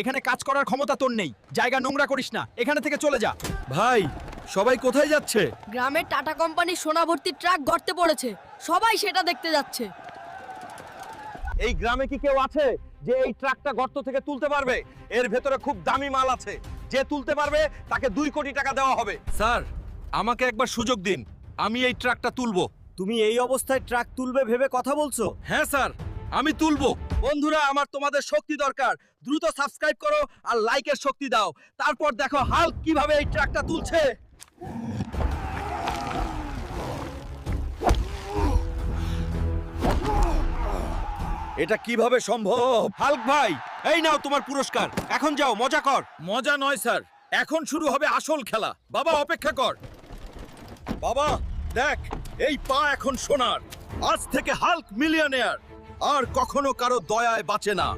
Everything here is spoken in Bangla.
এখানে কাজ করার ক্ষমতা তোর নেই। জায়গা নোংরা করিস না, এখানে থেকে চলে যা। ভাই সবাই কোথায় যাচ্ছে? গ্রামের টাটা কোম্পানির সোনা ভর্তি ট্রাক গর্তে পড়েছে, সবাই সেটা দেখতে যাচ্ছে। এই গ্রামে কি কেউ আছে যে এই ট্রাকটা গর্ত থেকে তুলতে পারবে? এর ভেতরে খুব দামি মাল আছে, যে তুলতে পারবে তাকে 2 কোটি টাকা দেওয়া হবে। স্যার, আমাকে একবার সুযোগ দিন, আমি এই ট্রাকটা তুলবো। তুমি এই অবস্থায় ট্রাক তুলবে ভেবে কথা বলছো? হ্যাঁ স্যার, আমি তুলবো। বন্ধুরা, আমার তোমাদের শক্তি দরকার। দ্রুত সাবস্ক্রাইব করো আর লাইকের শক্তি দাও। তারপর দেখো হাল্ক কিভাবে এই ট্রাকটা তুলছে। এটা কিভাবে সম্ভব? হাল্ক ভাই, এই নাও তোমার পুরস্কার। এখন যাও, মজা কর। মজা নয় স্যার, এখন শুরু হবে আসল খেলা। বাবা অপেক্ষা কর। বাবা দেখ, এই পা এখন সোনার। আজ থেকে হাল্ক মিলিয়নেয়ার, আর কখনো কারো দয়ায় বাঁচে না।